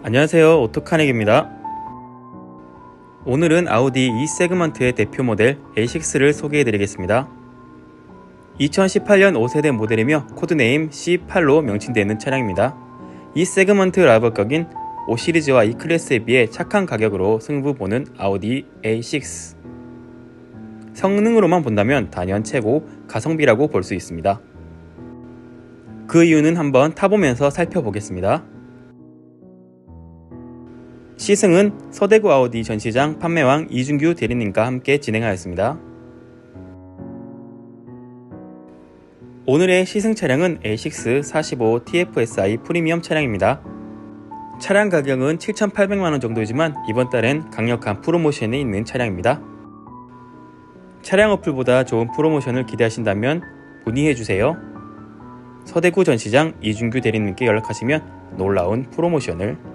안녕하세요, 오토카닉입니다. 오늘은 아우디 E 세그먼트의 대표 모델 A6를 소개해 드리겠습니다. 2018년 5세대 모델이며 코드네임 C8로 명칭되는 차량입니다. E 세그먼트 라이벌격인 5 시리즈와 E 클래스에 비해 착한 가격으로 승부 보는 아우디 A6. 성능으로만 본다면 단연 최고 가성비라고 볼 수 있습니다. 그 이유는 한번 타보면서 살펴보겠습니다. 시승은 서대구 아우디 전시장 판매왕 이준규 대리님과 함께 진행하였습니다. 오늘의 시승 차량은 A6 45 TFSI 프리미엄 차량입니다. 차량 가격은 7,800만원 정도이지만 이번 달엔 강력한 프로모션이 있는 차량입니다. 차량 어플보다 좋은 프로모션을 기대하신다면 문의해주세요. 서대구 전시장 이준규 대리님께 연락하시면 놀라운 프로모션을.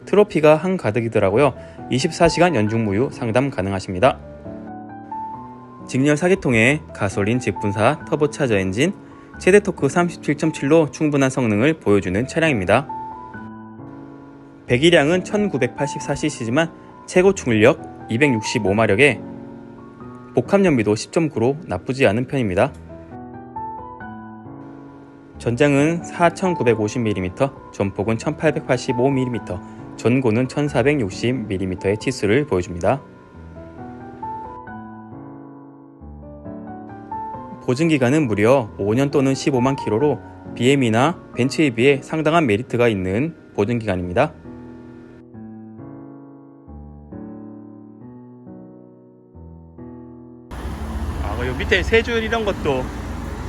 트로피가 한가득이더라고요. 24시간 연중무휴 상담 가능하십니다. 직렬 4기통에 가솔린 직분사 터보차저 엔진, 최대 토크 37.7로 충분한 성능을 보여주는 차량입니다. 배기량은 1984cc지만 최고 출력 265마력에 복합연비도 10.9로 나쁘지 않은 편입니다. 전장은 4950mm, 전폭은 1885mm, 전고는 1460mm의 치수를 보여줍니다. 보증기간은 무려 5년 또는 15만 km로 BM이나 벤츠에 비해 상당한 메리트가 있는 보증기간입니다. 요 밑에 세 줄 이런 것도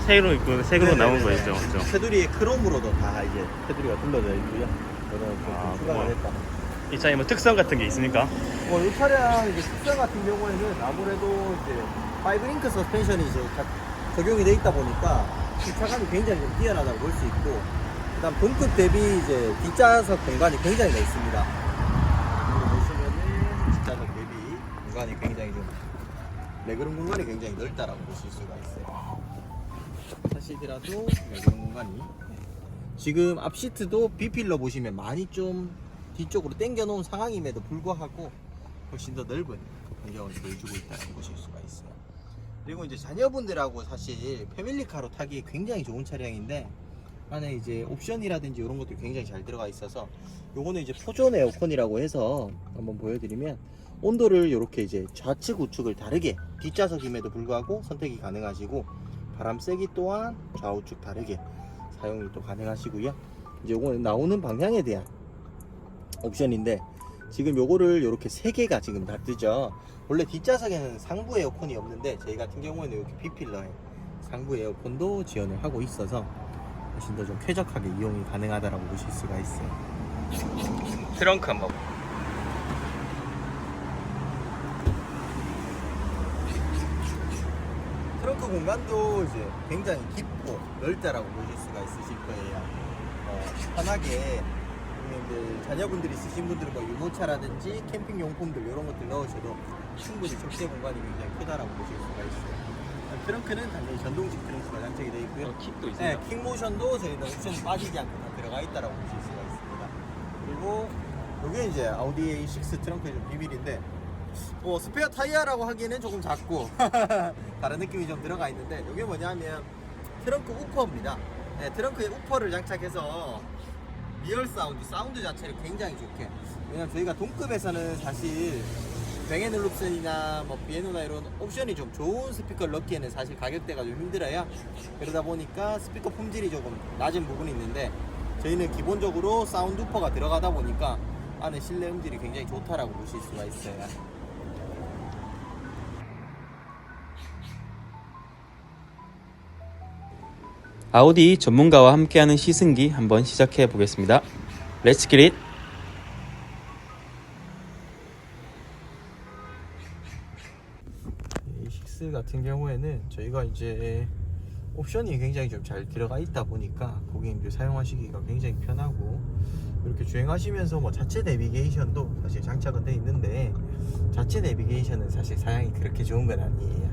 새로 있고 색으로 나온 거였죠, 그렇죠? 테두리에 크롬으로도 다 이제 테두리가 둘러져 있고요. 저는 추가가 됐다. 이 차에 뭐 특성 같은 게 있습니까? 이 차량 이제 특성 같은 경우에는 아무래도 이제 5링크 서스펜션이 이제 적용이 돼 있다 보니까 주차감이 굉장히 좀 뛰어나다고 볼 수 있고, 그다음 동급 대비 이제 뒷좌석 공간이 굉장히 넓습니다. 그리고 보시면은 뒷좌석 대비 공간이 굉장히 좀 레그룸 공간이 굉장히 넓다라고 보실 수가 있어요. 사시더라도 레그룸 공간이, 지금 앞 시트도 B필러 보시면 많이 좀 뒤쪽으로 당겨 놓은 상황임에도 불구하고 훨씬 더 넓은 반경을 보여주고 있다고 보실 수가 있어요. 그리고 이제 자녀분들하고 사실 패밀리카로 타기 굉장히 좋은 차량인데, 안에 이제 옵션이라든지 이런 것도 굉장히 잘 들어가 있어서, 요거는 이제 포존 에어컨이라고 해서 한번 보여드리면 온도를 이렇게 이제 좌측 우측을 다르게, 뒷좌석임에도 불구하고 선택이 가능하시고, 바람 세기 또한 좌우측 다르게 사용이 또 가능하시고요. 이제 요거는 나오는 방향에 대한 옵션인데, 지금 요거를 이렇게 3개가 지금 다 뜨죠. 원래 뒷좌석에는 상부 에어컨이 없는데 저희 같은 경우에는 이렇게 B필러에 상부 에어컨도 지원을 하고 있어서 훨씬 더 좀 쾌적하게 이용이 가능하다라고 보실 수가 있어요. 트렁크 한번. 트렁크 공간도 이제 굉장히 깊고 넓다라고 보실 수가 있으실 거예요. 편하게 이제 자녀분들이 있으신 분들은 뭐 유모차라든지 캠핑 용품들 이런 것들 넣으셔도 충분히 적재 공간이 굉장히 크다라고 보실 수가 있어요. 트렁크는 당연히 전동식 트렁크가 장착이 되어 있고요. 킥도 있습니다. 네, 킥모션도 저희는 옵션이 빠지지 않고 다 들어가 있다라고 보실 수가 있습니다. 그리고 이게 이제 아우디 A6 트렁크의 좀 비밀인데, 스페어 타이어라고 하기에는 조금 작고 다른 느낌이 좀 들어가 있는데, 이게 뭐냐면 트렁크 우퍼입니다. 네, 트렁크에 우퍼를 장착해서 리얼 사운드 자체를 굉장히 좋게, 왜냐면 저희가 동급에서는 사실 뱅앤올룹슨이나 뭐 비에노나 이런 옵션이 좀 좋은 스피커를 넣기에는 사실 가격대가 좀 힘들어요. 그러다 보니까 스피커 품질이 조금 낮은 부분이 있는데, 저희는 기본적으로 사운드 우퍼가 들어가다 보니까 안에 실내 음질이 굉장히 좋다라고 보실 수가 있어요. 아우디 전문가와 함께하는 시승기 한번 시작해 보겠습니다. 렛츠 기릿! A6 같은 경우에는 저희가 이제 옵션이 굉장히 좀 잘 들어가 있다 보니까 고객님들 사용하시기가 굉장히 편하고, 이렇게 주행하시면서 뭐 자체 내비게이션도 사실 장착은 돼 있는데, 자체 내비게이션은 사실 사양이 그렇게 좋은 건 아니에요.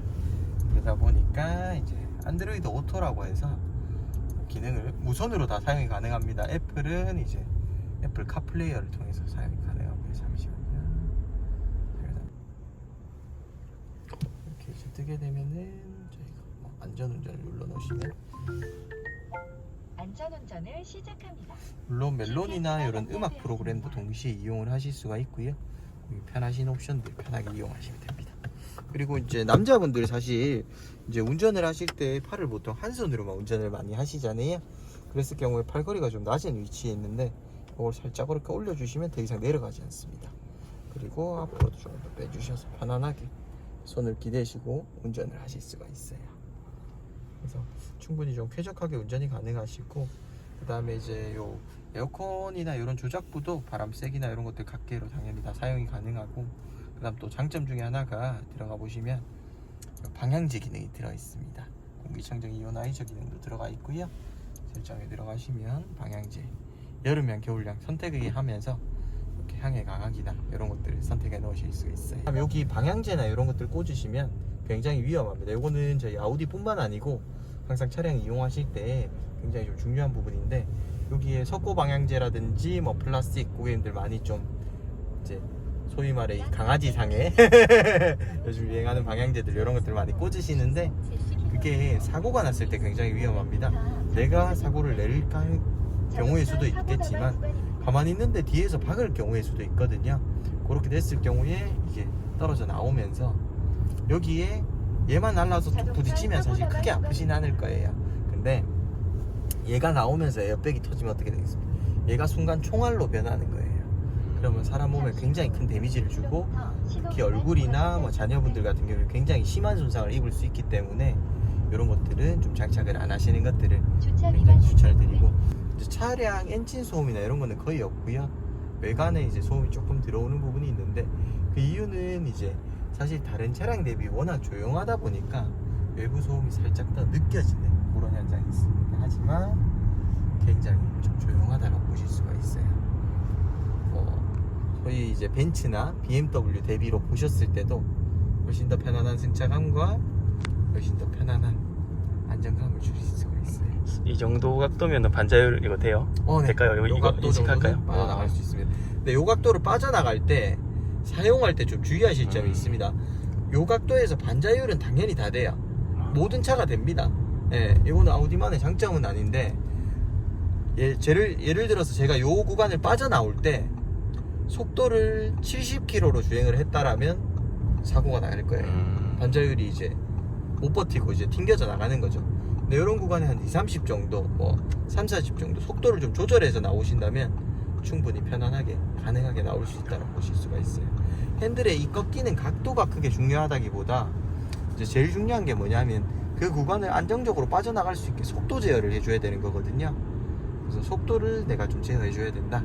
그러다 보니까 이제 안드로이드 오토라고 해서 기능을 무선으로 다 사용이 가능합니다. 애플은 이제 애플 카플레이어를 통해서 사용이 가능하고요. 잠시만요. 이렇게 이제 뜨게 되면은 저희가 뭐 안전운전을 눌러놓으시면, 안전운전을 시작합니다. 물론 멜론이나 이런 음악 프로그램도 동시에 이용을 하실 수가 있고요. 편하신 옵션들 편하게 이용하시면 됩니다. 그리고 이제 남자분들 사실 이제 운전을 하실 때 팔을 보통 한 손으로만 운전을 많이 하시잖아요. 그랬을 경우에 팔걸이가 좀 낮은 위치에 있는데 이걸 살짝 이렇게 올려주시면 더 이상 내려가지 않습니다. 그리고 앞으로도 조금 더 빼주셔서 편안하게 손을 기대시고 운전을 하실 수가 있어요. 그래서 충분히 좀 쾌적하게 운전이 가능하시고, 그 다음에 이제 요 에어컨이나 이런 조작부도 바람색이나 이런 것들 각계로 당연히 다 사용이 가능하고, 그 다음 또 장점 중에 하나가 들어가 보시면 방향제 기능이 들어 있습니다. 공기청정 이온아이저 기능도 들어가 있고요. 설정에 들어가시면 방향제, 여름향 겨울향 선택을 하면서 이렇게 향의 강하기나 이런 것들을 선택해 놓으실 수 있어요. 여기 방향제나 이런 것들 꽂으시면 굉장히 위험합니다. 이거는 저희 아우디뿐만 아니고 항상 차량 이용하실 때 굉장히 좀 중요한 부분인데, 여기에 석고 방향제라든지 뭐 플라스틱 고객님들 많이 좀 이제 소위 말해 이 강아지 상에 요즘 유행하는 방향제들 이런 것들 많이 꽂으시는데, 그게 사고가 났을 때 굉장히 위험합니다. 내가 사고를 낼 경우일 수도 있겠지만 가만히 있는데 뒤에서 박을 경우일 수도 있거든요. 그렇게 됐을 경우에 이게 떨어져 나오면서 여기에 얘만 날라서 툭 부딪히면 사실 크게 아프진 않을 거예요. 근데 얘가 나오면서 에어백이 터지면 어떻게 되겠습니까? 얘가 순간 총알로 변하는 거예요. 그러면 사람 몸에 굉장히 큰 데미지를 주고, 특히 얼굴이나 뭐 자녀분들 같은 경우에 굉장히 심한 손상을 입을 수 있기 때문에 이런 것들은 좀 장착을 안 하시는 것들을 굉장히 추천을 드리고, 이제 차량 엔진 소음이나 이런 거는 거의 없고요. 외관에 이제 소음이 조금 들어오는 부분이 있는데, 그 이유는 이제 사실 다른 차량 대비 워낙 조용하다 보니까 외부 소음이 살짝 더 느껴지는 그런 현상이 있습니다. 하지만 굉장히 좀 조용하다라고 보실 수가 있어요. 소위 이제 벤츠나 BMW 대비로 보셨을 때도 훨씬 더 편안한 승차감과 훨씬 더 편안한 안정감을 주실 수가 있어요. 이 정도 각도면 반자율 이거 돼요? 네. 될까요? 요 이거 각도 인식할까요? 정도는 빠져나갈 수 있습니다. 근데 요 각도를 빠져나갈 때 사용할 때 좀 주의하실 점이 있습니다. 요 각도에서 반자율은 당연히 다 돼요. 모든 차가 됩니다. 예, 이거는 아우디만의 장점은 아닌데, 예를 들어서 제가 요 구간을 빠져나올 때 속도를 70km로 주행을 했다라면 사고가 날 거예요. 반자율이 이제 못 버티고 이제 튕겨져 나가는 거죠. 근데 이런 구간에 한 2, 30 정도, 뭐 3, 40 정도 속도를 좀 조절해서 나오신다면 충분히 편안하게 가능하게 나올 수 있다고 보실 수가 있어요. 핸들의 이 꺾이는 각도가 크게 중요하다기보다 이제 제일 중요한 게 뭐냐면 그 구간을 안정적으로 빠져나갈 수 있게 속도 제어를 해줘야 되는 거거든요. 그래서 속도를 내가 좀 제어해줘야 된다,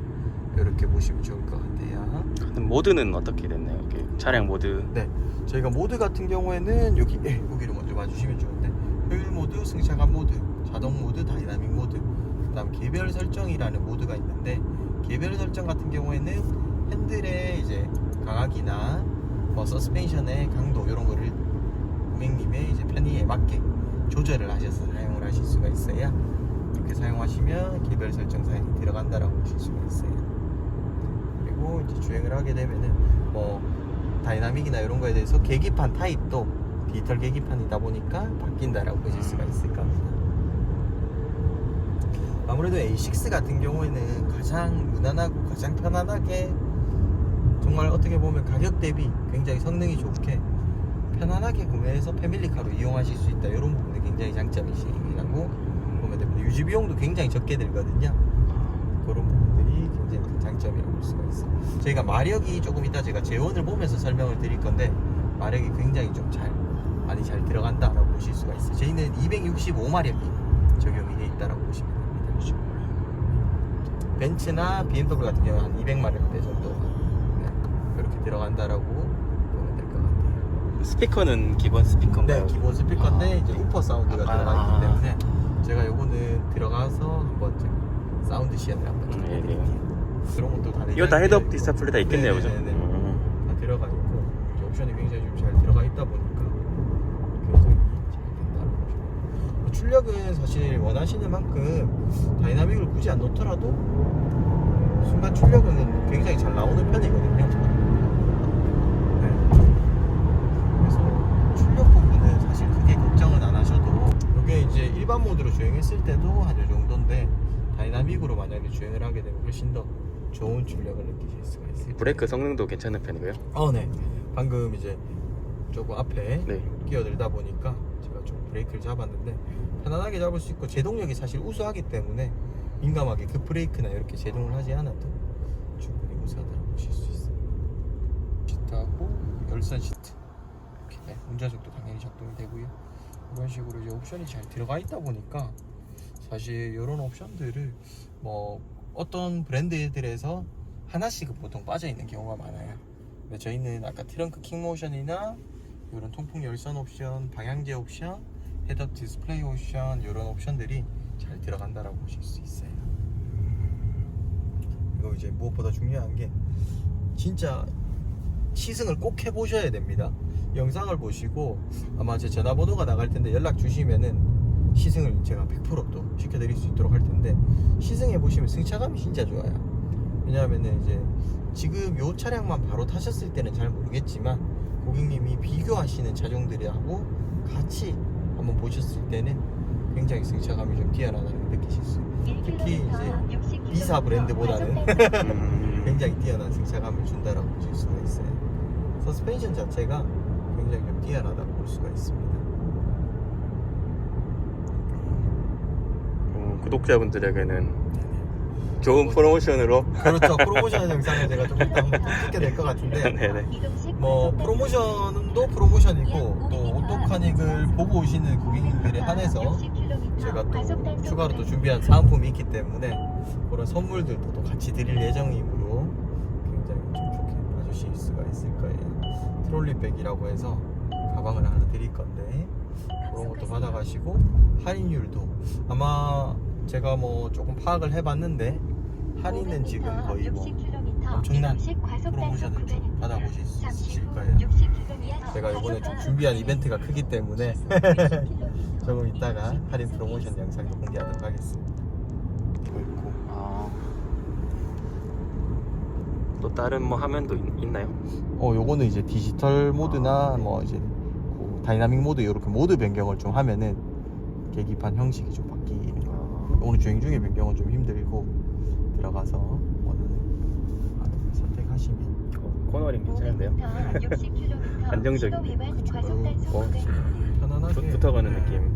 이렇게 보시면 좋을 것 같아요. 모드는 어떻게 됐나요? 이렇게 차량 모드. 네, 저희가 모드 같은 경우에는 여기를 먼저 봐주시면 좋은데, 효율 모드, 승차감 모드, 자동 모드, 다이나믹 모드, 그 다음 개별 설정이라는 모드가 있는데, 개별 설정 같은 경우에는 핸들의 이제 강하기나 뭐 서스펜션의 강도 이런 거를 고객님의 이제 편의에 맞게 조절을 하셔서 사용을 하실 수가 있어요. 이렇게 사용하시면 개별 설정 사양이 들어간다라고 보실 수가 있어요. 그리고 이제 주행을 하게 되면은 뭐 다이나믹이나 이런 거에 대해서 계기판 타입도 디지털 계기판이다 보니까 바뀐다라고 보실 수가 있을 겁니다. 아무래도 A6 같은 경우에는 가장 무난하고 가장 편안하게, 정말 어떻게 보면 가격 대비 굉장히 성능이 좋게 편안하게 구매해서 패밀리카로 이용하실 수 있다, 이런 부분이 굉장히 장점이시라고 보면 됩니다. 유지 비용도 굉장히 적게 들거든요. 그런 부분들이 굉장히 큰 장점이라고 볼 수가 있어요. 저희가 마력이 조금 이따 제가 재원을 보면서 설명을 드릴 건데, 마력이 굉장히 좀 많이 잘 들어간다라고 보실 수가 있어요. 저희는 265마력이 적용이 되어 있다라고 보시면 됩니다. 벤츠나 BMW 같은 경우는 한 200마력대 정도 이렇게 들어간다라고 보면 될 것 같아요. 스피커는 기본 스피커인가요? 네, 기본 스피커인데 이제 우퍼 사운드가 들어가 있기 때문에 제가 요거는 들어가서 한번 좀 사운드 시연을 한번 좀 해드릴게요. 그런 것도 다 이거 다 헤드업 디스플레이 다 있겠네요, 그죠? 다 들어가 있고, 이제 옵션이 굉장히 좀 잘 들어가 있다 보니까 굉장히 잘 된다는 거죠. 출력은 사실 원하시는 만큼 다이나믹을 굳이 안 넣더라도 순간 출력은 굉장히 잘 나오는 편이거든요. 네. 그래서 출력 부분은 사실 크게 걱정은 안 하셔도, 이게 이제 일반 모드로 주행했을 때도 한 이 정도인데 다이나믹으로 만약에 주행을 하게 되면 훨씬 더 좋은 출력을 느끼실 수가 있어요. 브레이크 성능도 괜찮은 편이고요. 네. 방금 이제 조금 앞에 네. 끼어들다 보니까 제가 좀 브레이크를 잡았는데 편안하게 잡을 수 있고, 제동력이 사실 우수하기 때문에 민감하게 급브레이크나 이렇게 제동을 하지 않아도 충분히 우수하다고 보실 수 있어요. 시트하고 열선 시트 이렇게 운전석도 당연히 작동이 되고요. 이런 식으로 이제 옵션이 잘 들어가 있다 보니까 사실 이런 옵션들을 뭐 어떤 브랜드들에서 하나씩은 보통 빠져 있는 경우가 많아요. 근데 저희는 아까 트렁크 킥모션이나 이런 통풍 열선 옵션, 방향제 옵션, 헤드업 디스플레이 옵션, 이런 옵션들이 잘 들어간다라고 보실 수 있어요. 그리고 이제 무엇보다 중요한 게 진짜 시승을 꼭 해보셔야 됩니다. 영상을 보시고 아마 제 전화번호가 나갈 텐데 연락 주시면은 시승을 제가 100%또 시켜드릴 수 있도록 할 텐데, 시승해 보시면 승차감이 진짜 좋아요. 왜냐하면은 이제 지금 요 차량만 바로 타셨을 때는 잘 모르겠지만 고객님이 비교하시는 차종들하고 같이 한번 보셨을 때는 굉장히 승차감이 좀 뛰어나다는 걸 느끼실 수 있어요. 특히 이제 B사 브랜드보다는 굉장히 뛰어난 승차감을 준다라고 보실 수가 있어요. 서스펜션 자체가 굉장히 좀 뛰어나다고 볼 수가 있습니다. 구독자분들에게는 좋은 프로모션으로 그렇죠. 프로모션 영상을 제가 조금 이따 한번 찍게 될 것 같은데, 네네. 뭐 프로모션도 프로모션이고 또 오토카닉을 보고 오시는 고객님들에 한해서 제가 또 추가로 또 준비한 사은품이 있기 때문에 그런 선물들도 또 같이 드릴 예정이므로 굉장히 좀 좋게 봐주실 수가 있을 거예요. 트롤리백이라고 해서 가방을 하나 드릴 건데 그런 것도 받아가시고, 할인율도 아마 제가 뭐 조금 파악을 해봤는데 할인은 지금 거의 뭐 엄청난 프로모션을 좀 받아보실 수 있으실 거예요. 제가 이번에 좀 준비한 이벤트가 크기 때문에 조금 이따가 할인 프로모션 영상도 공개하도록 하겠습니다. 있고. 또 다른 뭐 화면도 있나요? 요거는 이제 디지털 모드나 뭐 이제 그 다이나믹 모드 이렇게 모드 변경을 좀 하면은 계기판 형식이 좀 바뀌는 거예요. 오늘 주행 중에 변경은 좀 힘들고 들어가서 원하는 화면을 선택하시면 코너링 괜찮은데요? 안정적인데. 편안하게 붙어가는 느낌.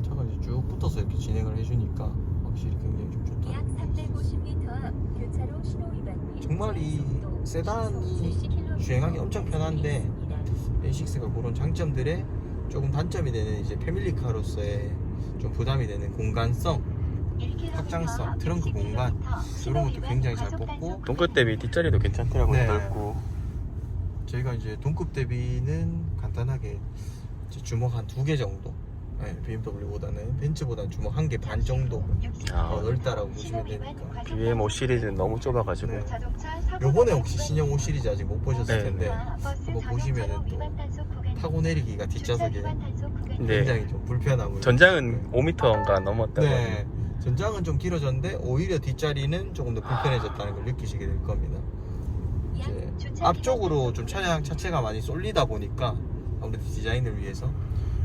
차가 이제 쭉 붙어서 이렇게 진행을 해주니까 확실히 굉장히 좀 좋다. 약 350m 앞 교차로 신호 위반 및 정말 이 세단이 주행하기 엄청 편한데 A6가 그런 장점들에 조금 단점이 되는 이제 패밀리카로서의 좀 부담이 되는 공간성, 확장성, 트렁크 공간 이런 것도 굉장히 잘 뽑고, 동급 대비 뒷자리도 괜찮더라고요. 네. 넓고. 저희가 이제 동급 대비는 간단하게 이제 주먹 한 2개 정도, BMW보다는 벤츠보다는 주먹 1개 반 정도 더 넓다라고 보시면 되니까. BM 5 시리즈는 너무 좁아가지고. 네. 요번에 혹시 신형 5 시리즈 아직 못 보셨을 네. 텐데 한번 보시면은 또 타고 내리기가 뒷좌석에 근데 굉장히 좀 불편함을. 전장은 5m인가 넘었다고. 네, 전장은 좀 길어졌는데 오히려 뒷자리는 조금 더 불편해졌다는 걸 느끼시게 될 겁니다. 이제 앞쪽으로 좀 차량 자체가 많이 쏠리다 보니까 아무래도 디자인을 위해서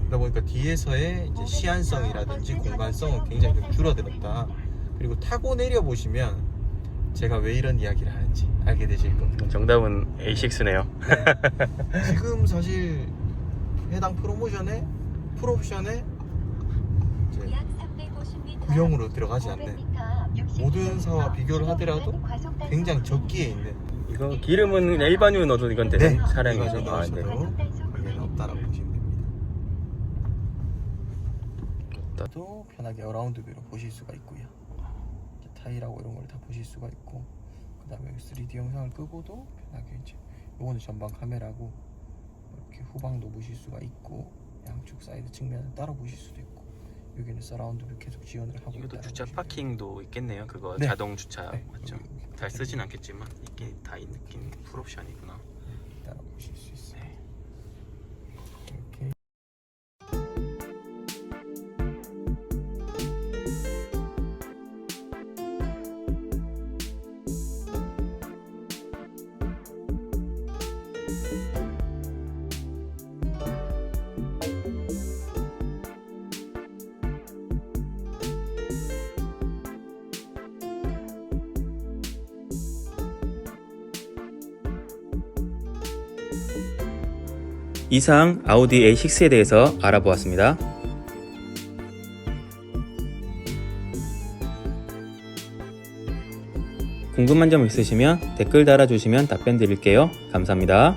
그러다 보니까 뒤에서의 이제 시안성이라든지 공간성은 굉장히 좀 줄어들었다. 그리고 타고 내려 보시면 제가 왜 이런 이야기를 하는지 알게 되실 겁니다. 정답은 A6네요. 네. 지금 사실 해당 프로모션에 풀옵션에 이제 구형으로 들어가지 않는 모든 사와 비교를 하더라도 굉장히 적기에 있는, 이거 기름은 일반유 넣어도 이건 되는 네, 차량이죠. 일반유 아, 네. 넣으셔도 관계는 없다라고 보시면 됩니다. 또 편하게 어라운드 뷰로 보실 수가 있고요. 타일하고 이런 걸 다 보실 수가 있고, 그 다음에 3D 영상을 끄고도 편하게 이제 요거는 전방 카메라고 이렇게 후방도 보실 수가 있고, 양쪽 사이드 측면을 따로 보실 수도 있고, 여기는 서라운드를 계속 지원을 하고 있다. 이것도 주차 파킹도 있겠네요. 그거 네. 자동 주차 네, 맞죠? 여기 잘 쓰진 않겠지만 있긴 다 있는 풀옵션이구나. 따라 보실 수 있어요. 네. 이렇게 이상 아우디 A6에 대해서 알아보았습니다. 궁금한 점 있으시면 댓글 달아주시면 답변 드릴게요. 감사합니다.